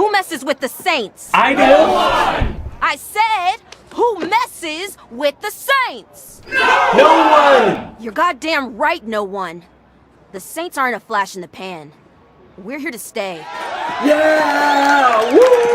Who messes with the Saints? I do. I said, who messes with the Saints? No one. You're goddamn right, no one. The Saints aren't a flash in the pan. We're here to stay. Yeah! Woo!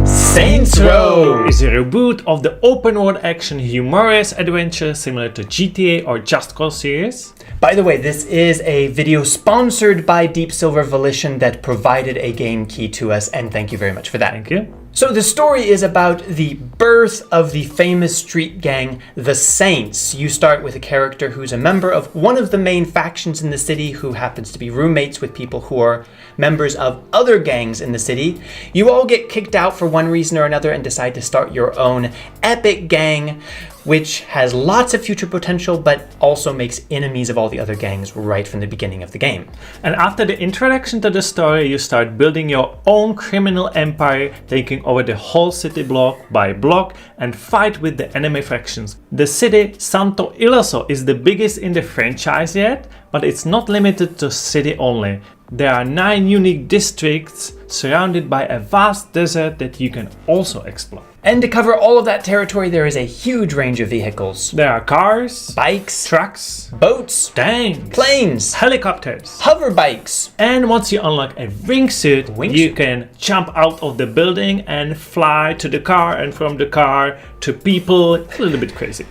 Saints Row is a reboot of the open-world action humorous adventure similar to GTA or Just Cause series. By the way, this is a video sponsored by Deep Silver Volition that provided a game key to us, and thank you very much for that. Thank you. So the story is about the birth of the famous street gang, the Saints. You start with a character who's a member of one of the main factions in the city who happens to be roommates with people who are members of other gangs in the city. You all get kicked out for one reason or another and decide to start your own epic gang, which has lots of future potential, but also makes enemies of all the other gangs right from the beginning of the game. And after the introduction to the story, you start building your own criminal empire, taking over the whole city block by block and fight with the enemy factions. The city, Santo Ileso, is the biggest in the franchise yet, but it's not limited to city only. There are 9 unique districts surrounded by a vast desert that you can also explore. And to cover all of that territory, there is a huge range of vehicles. There are cars, Bikes, trucks, boats, tanks, planes, helicopters, hover bikes. and once you unlock a wingsuit, you can jump out of the building and fly to the car, and from the car to people. A little bit crazy.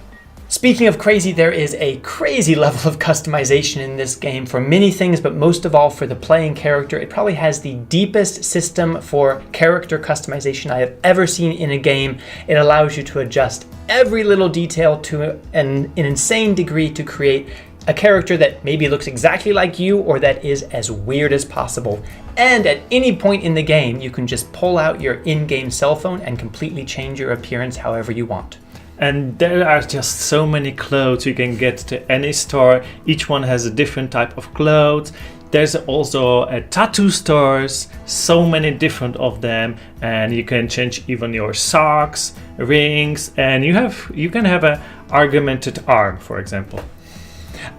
Speaking of crazy, there is a crazy level of customization in this game for many things, but most of all for the playing character. It probably has the deepest system for character customization I have ever seen in a game. It allows you to adjust every little detail to an insane degree to create a character that maybe looks exactly like you or that is as weird as possible. And at any point in the game, you can just pull out your in-game cell phone and completely change your appearance however you want. And there are just so many clothes you can get to any store. Each one has a different type of clothes. There's also a tattoo stores, so many different of them, and you can change even your socks, rings, and you can have a augmented arm, for example.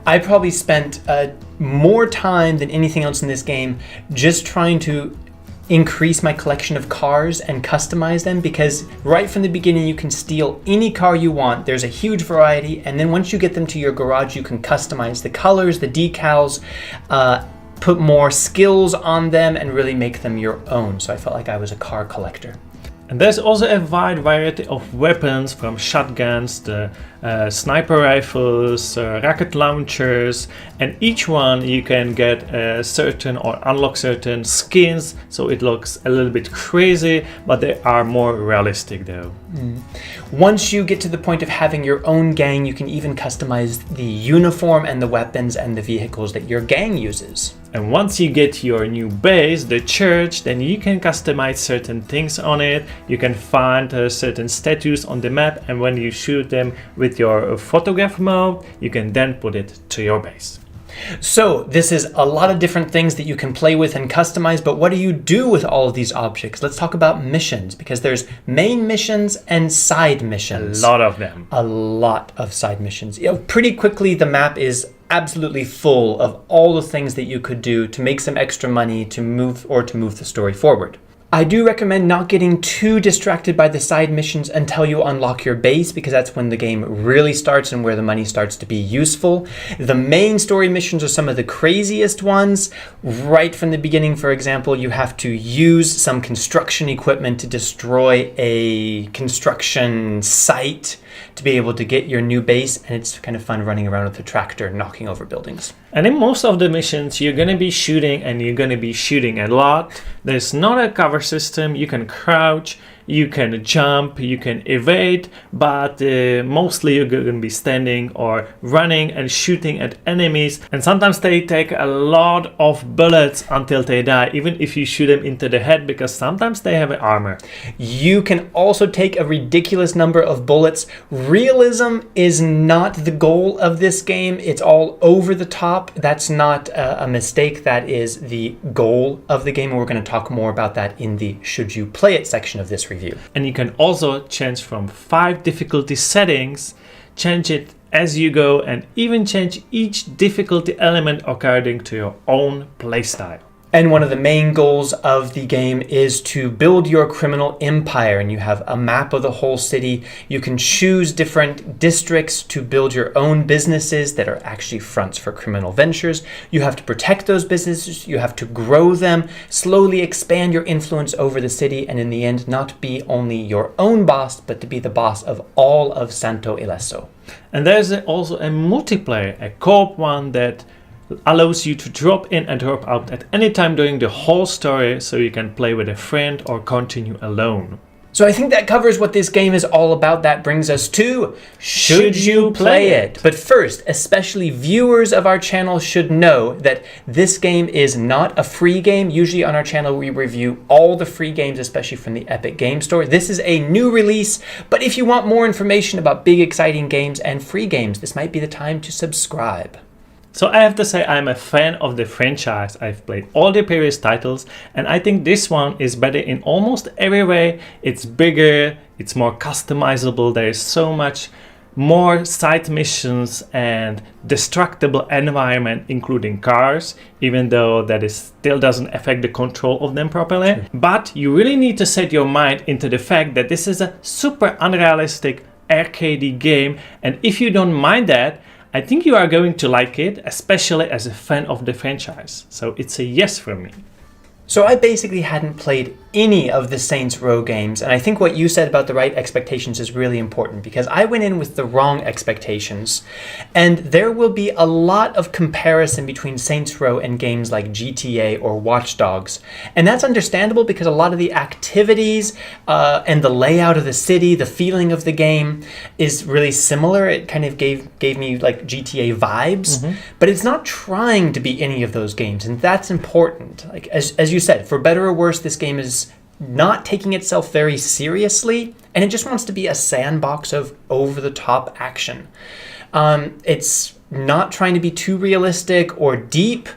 I probably spent more time than anything else in this game just trying to increase my collection of cars and customize them, because right from the beginning you can steal any car you want. There's a huge variety, and then once you get them to your garage you can customize the colors, the decals, put more skills on them and really make them your own. So I felt like I was a car collector. And there's also a wide variety of weapons, from shotguns to sniper rifles, rocket launchers, and each one you can get certain or unlock certain skins, so it looks a little bit crazy, but they are more realistic though. Once you get to the point of having your own gang, you can even customize the uniform and the weapons and the vehicles that your gang uses. And once you get your new base, the church, then you can customize certain things on it. You can find certain statues on the map, and when you shoot them with your photograph mode, you can then put it to your base. So this is a lot of different things that you can play with and customize, but what do you do with all of these objects? Let's talk about missions, because there's main missions and side missions. A lot of them. A lot of side missions. Pretty quickly the map is absolutely full of all the things that you could do to make some extra money to move the story forward. I do recommend not getting too distracted by the side missions until you unlock your base, because that's when the game really starts and where the money starts to be useful. The main story missions are some of the craziest ones. Right from the beginning, for example, you have to use some construction equipment to destroy a construction site to be able to get your new base, and it's kind of fun running around with a tractor knocking over buildings. And in most of the missions you're going to be shooting, and you're going to be shooting a lot. There's not a cover system. You can crouch, you can jump, you can evade, but mostly you're going to be standing or running and shooting at enemies, and sometimes they take a lot of bullets until they die, even if you shoot them into the head, because sometimes they have an armor. You can also take a ridiculous number of bullets. Realism is not the goal of this game. It's all over the top. That's not a mistake. That is the goal of the game, and we're going to talk more about that in the Should You Play It section of this review. And you can also change from 5 difficulty settings, change it as you go, and even change each difficulty element according to your own playstyle. And one of the main goals of the game is to build your criminal empire, and you have a map of the whole city. You can choose different districts to build your own businesses that are actually fronts for criminal ventures. You have to protect those businesses, you have to grow them, slowly expand your influence over the city, and in the end, not be only your own boss, but to be the boss of all of Santo Ileso. And there's also a multiplayer, a co-op one that allows you to drop in and drop out at any time during the whole story, so you can play with a friend or continue alone. So I think that covers what this game is all about. That brings us to should you play it? But first, especially viewers of our channel should know that this game is not a free game. Usually on our channel we review all the free games, especially from the Epic Game Store. This is a new release, but if you want more information about big exciting games and free games, this might be the time to subscribe. So I have to say I'm a fan of the franchise. I've played all the previous titles, and I think this one is better in almost every way. It's bigger, it's more customizable, there is so much more side missions and destructible environment, including cars, even though that still doesn't affect the control of them properly. Sure. But you really need to set your mind into the fact that this is a super unrealistic arcadey game, and if you don't mind that, I think you are going to like it, especially as a fan of the franchise. So it's a yes from me. So I basically hadn't played any of the Saints Row games, and I think what you said about the right expectations is really important, because I went in with the wrong expectations, and there will be a lot of comparison between Saints Row and games like GTA or Watch Dogs, and that's understandable because a lot of the activities and the layout of the city, the feeling of the game is really similar. It kind of gave me like GTA vibes, but it's not trying to be any of those games, and that's important. Like as you said, for better or worse, this game is not taking itself very seriously, and it just wants to be a sandbox of over-the-top action. It's not trying to be too realistic or deep,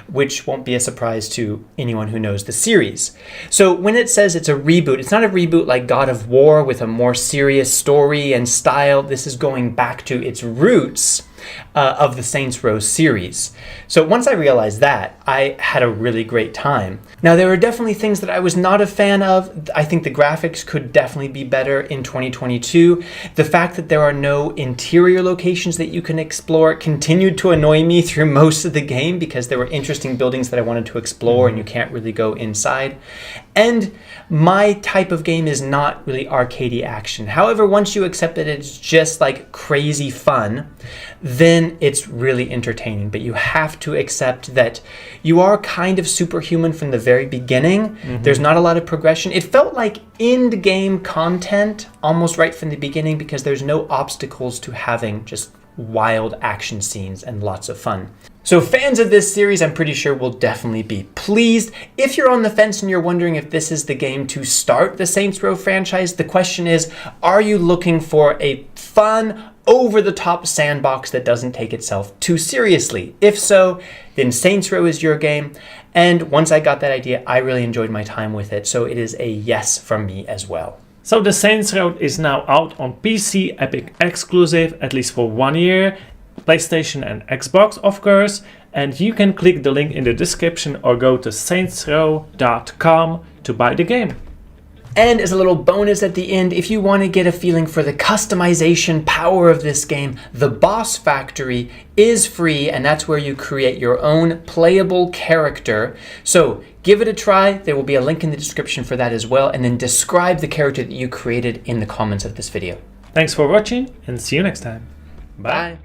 which won't be a surprise to anyone who knows the series. So when it says it's a reboot, it's not a reboot like God of War with a more serious story and style. This is going back to its roots of the Saints Row series. So once I realized that, I had a really great time. Now, there are definitely things that I was not a fan of. I think the graphics could definitely be better in 2022. The fact that there are no interior locations that you can explore continued to annoy me through most of the game, because there were interesting buildings that I wanted to explore and you can't really go inside. And my type of game is not really arcadey action. However, once you accept that it's just like crazy fun, then it's really entertaining. But you have to accept that you are kind of superhuman from the very beginning. There's not a lot of progression. It felt like end game content almost right from the beginning, because there's no obstacles to having just wild action scenes and lots of fun. So fans of this series, I'm pretty sure, will definitely be pleased. If you're on the fence and you're wondering if this is the game to start the Saints Row franchise, the question is, are you looking for a fun, over-the-top sandbox that doesn't take itself too seriously? If so, then Saints Row is your game. And once I got that idea, I really enjoyed my time with it. So it is a yes from me as well. So the Saints Row is now out on PC, Epic exclusive, at least for 1 year, PlayStation and Xbox, of course, and you can click the link in the description or go to saintsrow.com to buy the game. And as a little bonus at the end, if you want to get a feeling for the customization power of this game, the Boss Factory is free, and that's where you create your own playable character. So give it a try. There will be a link in the description for that as well, and then describe the character that you created in the comments of this video. Thanks for watching, and see you next time. Bye.